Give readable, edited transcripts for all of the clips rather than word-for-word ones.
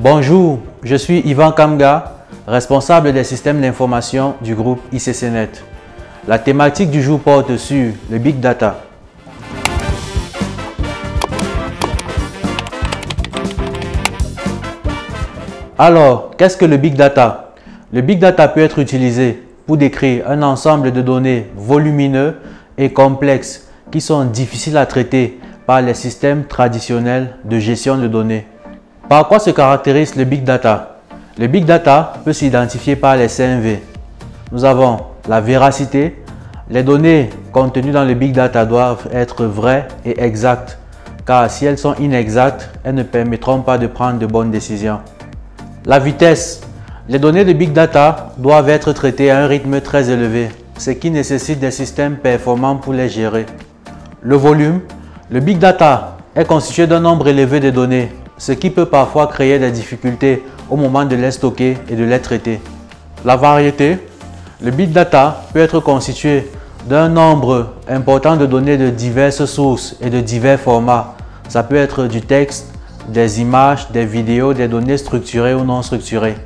Bonjour, je suis Yvan Kamga, responsable des systèmes d'information du groupe ICCNet. La thématique du jour porte sur le Big Data. Alors, qu'est-ce que le Big Data? Le Big Data peut être utilisé pour décrire un ensemble de données volumineux et complexes qui sont difficiles à traiter par les systèmes traditionnels de gestion de données. Par quoi se caractérise le Big Data? Le Big Data peut s'identifier par les 5 V. Nous avons la véracité. Les données contenues dans le Big Data doivent être vraies et exactes, car si elles sont inexactes, elles ne permettront pas de prendre de bonnes décisions. La vitesse. Les données de Big Data doivent être traitées à un rythme très élevé, ce qui nécessite des systèmes performants pour les gérer. Le volume. Le Big Data est constitué d'un nombre élevé de données, ce qui peut parfois créer des difficultés au moment de les stocker et de les traiter. La variété. Le Big Data peut être constitué d'un nombre important de données de diverses sources et de divers formats. Ça peut être du texte, des images, des vidéos, des données structurées ou non structurées.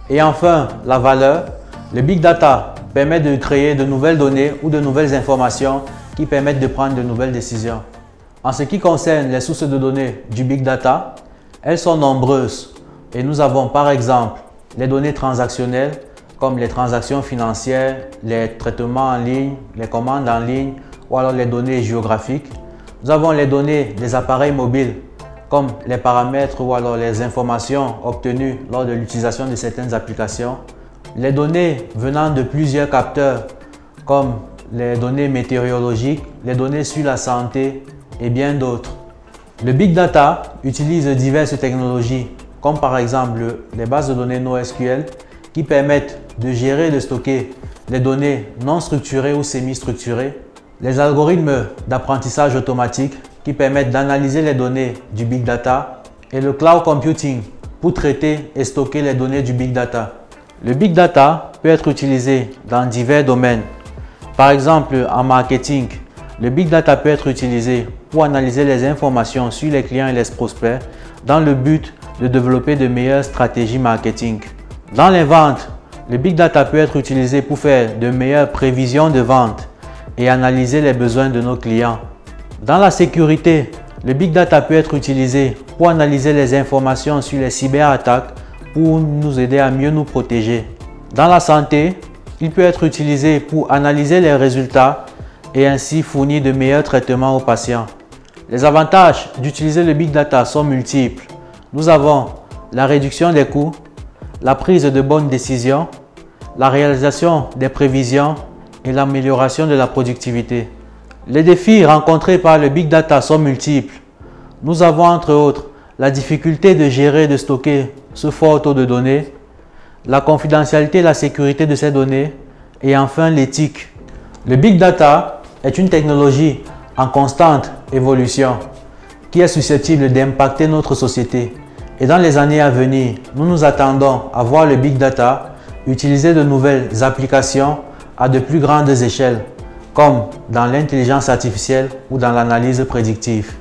Et enfin, la valeur. Le Big Data permet de créer de nouvelles données ou de nouvelles informations qui permettent de prendre de nouvelles décisions. En ce qui concerne les sources de données du Big Data, elles sont nombreuses et nous avons par exemple les données transactionnelles comme les transactions financières, les traitements en ligne, les commandes en ligne ou alors les données géographiques. Nous avons les données des appareils mobiles comme les paramètres ou alors les informations obtenues lors de l'utilisation de certaines applications. Les données venant de plusieurs capteurs comme les données météorologiques, les données sur la santé et bien d'autres. Le Big Data utilise diverses technologies comme par exemple les bases de données NoSQL qui permettent de gérer et de stocker les données non structurées ou semi-structurées, les algorithmes d'apprentissage automatique qui permettent d'analyser les données du Big Data et le Cloud Computing pour traiter et stocker les données du Big Data. Le Big Data peut être utilisé dans divers domaines. Par exemple, en marketing, le Big Data peut être utilisé pour analyser les informations sur les clients et les prospects dans le but de développer de meilleures stratégies marketing. Dans les ventes, le Big Data peut être utilisé pour faire de meilleures prévisions de vente et analyser les besoins de nos clients. Dans la sécurité, le Big Data peut être utilisé pour analyser les informations sur les cyberattaques pour nous aider à mieux nous protéger. Dans la santé, il peut être utilisé pour analyser les résultats et ainsi fournir de meilleurs traitements aux patients. Les avantages d'utiliser le Big Data sont multiples. Nous avons la réduction des coûts, la prise de bonnes décisions, la réalisation des prévisions et l'amélioration de la productivité. Les défis rencontrés par le Big Data sont multiples. Nous avons entre autres la difficulté de gérer et de stocker ce fort taux de données, la confidentialité et la sécurité de ces données et enfin l'éthique. Le Big Data est une technologie en constante évolution qui est susceptible d'impacter notre société. Et dans les années à venir, nous nous attendons à voir le Big Data utiliser de nouvelles applications à de plus grandes échelles, comme dans l'intelligence artificielle ou dans l'analyse prédictive.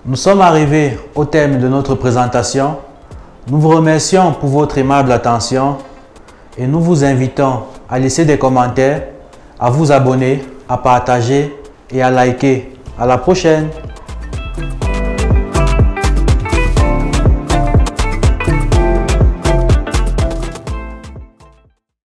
Nous sommes arrivés au terme de notre présentation. Nous vous remercions pour votre aimable attention et nous vous invitons à laisser des commentaires, à vous abonner, à partager et à liker. À la prochaine!